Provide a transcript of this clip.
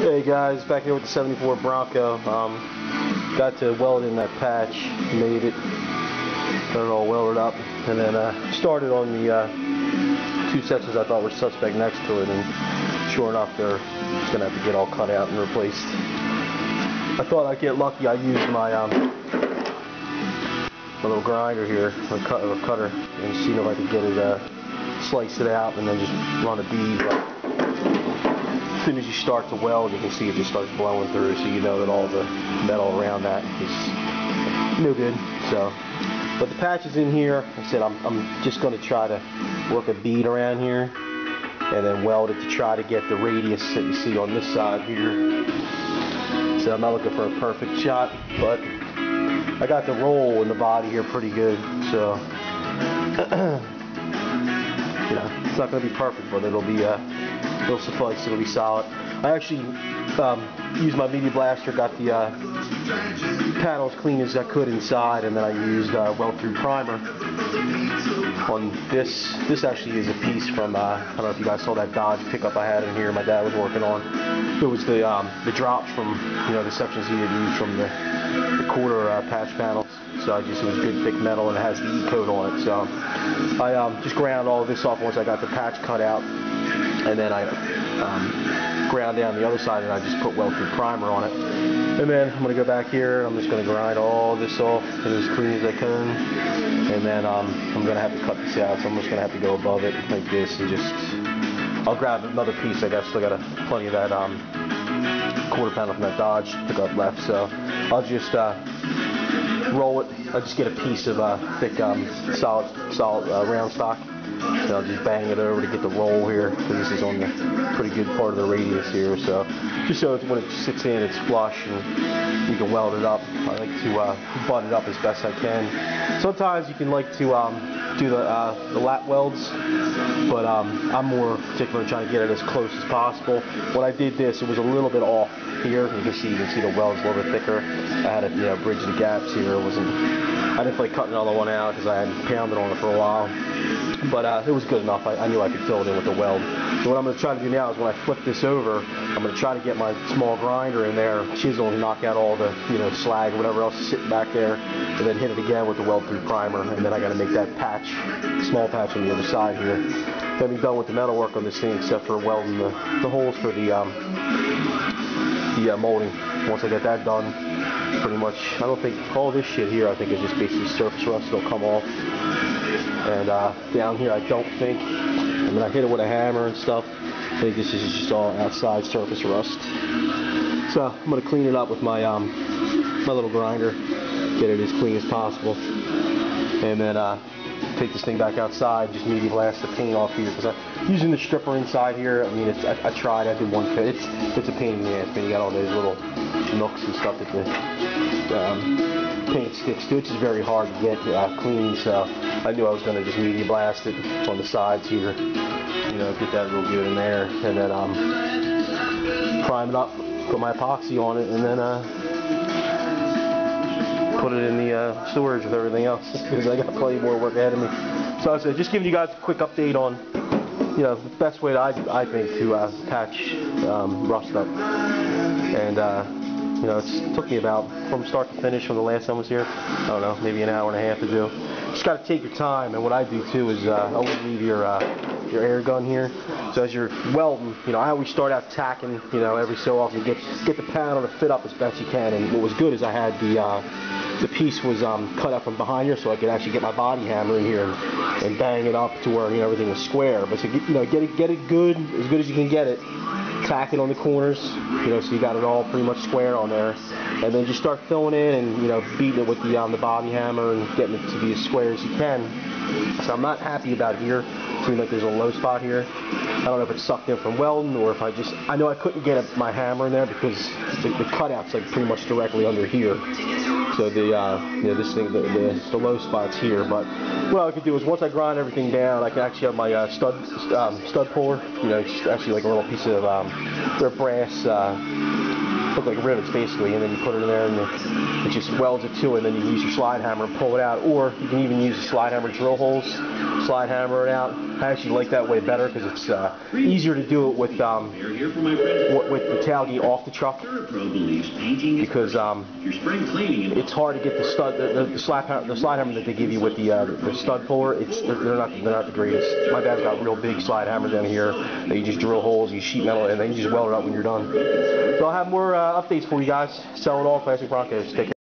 Hey guys, back here with the 74 Bronco. Got to weld in that patch, made it, got it all welded up, and then started on the two sections I thought were suspect next to it, and sure enough, they're just gonna have to get all cut out and replaced. I thought I'd get lucky. I used my little grinder here, or cutter, and see if I could get it, slice it out, and then just run a bead. As soon as you start to weld, you can see it just starts blowing through, so you know that all the metal around that is no good. So, but the patch is in here. Like I said, I'm just going to try to work a bead around here and then weld it to try to get the radius that you see on this side here. So I'm not looking for a perfect shot, but I got the roll in the body here pretty good. So you know, it's not going to be perfect, but it'll be it'll suffice. It'll be solid. I actually used my media blaster, got the panels clean as I could inside, and then I used weld-through primer on this. This actually is a piece from I don't know if you guys saw that Dodge pickup I had in here. My dad was working on. It was the drops from the sections he had used from the quarter patch panels. So it was good thick metal, and it has the E-coat on it. So I just ground all of this off once I got the patch cut out, and then I ground down the other side, and I just put weld-through primer on it. And then I'm going to go back here, and I'm just going to grind all this off as clean as I can. And then I'm going to have to cut this out, so I'm just going to have to go above it like this, and just I'll grab another piece. I guess still got plenty of that quarter panel from that Dodge pickup left, so I'll just roll it. I'll just get a piece of thick solid round stock, and I'll just bang it over to get the roll here, because this is on the pretty good part of the radius here. So just so when it sits in, it's flush and you can weld it up. I like to butt it up as best I can. Sometimes you can like to do the lat welds, but I'm more particular in trying to get it as close as possible. When I did this, it was a little bit off here. You can see the welds a little bit thicker. I had to bridge the gaps here. I didn't feel like cutting another one out because I hadn't pounded on it for a while. But it was good enough. I knew I could fill it in with the weld. So what I'm going to try to do now is when I flip this over, I'm going to try to get my small grinder in there, chisel, and knock out all the slag or whatever else is sitting back there, and then hit it again with the weld-through primer. And then I got to make that patch, small patch on the other side here. Then be done with the metal work on this thing, except for welding the holes for the molding. Once I get that done, pretty much, I don't think all this shit here, I think is just basically surface rust. It'll come off. And down here, I don't think, I mean, I hit it with a hammer and stuff. I think this is just all outside surface rust. So I'm going to clean it up with my my little grinder, get it as clean as possible, and then take this thing back outside, just media blast the paint off here, because I'm using the stripper inside here. I mean, I tried, I did one cut. It's a pain in the ass, man. You got all those little nooks and stuff that the paint sticks to. It's just very hard to get clean, so I knew I was going to just media blast it on the sides here, get that real good in there, and then prime it up, put my epoxy on it, and then put it in the storage with everything else, because I got plenty more work ahead of me. So I said, just giving you guys a quick update on the best way that I think to patch rust up. And it took me about, from start to finish, from the last time I was here, I don't know, maybe an hour and a half to do. Just got to take your time, and what I do too is always leave your air gun here. So as you're welding, I always start out tacking, every so often, get the panel to fit up as best you can. And what was good is I had the piece was cut up from behind here, so I could actually get my body hammer in here and bang it up to where everything was square. But so get it good, as good as you can get it. Tack it on the corners, so you got it all pretty much square on there, and then just start filling in and beating it with the body hammer and getting it to be as square as you can. So I'm not happy about here. It seems like there's a low spot here. I don't know if it's sucked in from welding, or if I know I couldn't get my hammer in there because the cutout's like pretty much directly under here. So this thing, the low spot's here. But what I could do is, once I grind everything down, I can actually have my stud puller. It's actually like a little piece of their brass look like rivets basically, and then you put it in there and it just welds it to it, and then you can use your slide hammer and pull it out, or you can even use a slide hammer, drill holes, slide hammer it out. I actually like that way better because it's easier to do it with the tailgate off the truck, because it's hard to get the stud, the slide hammer that they give you with the stud puller. They're not the greatest. My dad's got real big slide hammer down here that you just drill holes, you sheet metal, and then you just weld it up when you're done. So I'll have more updates for you guys. Sell it all, classic Broncos. Take care.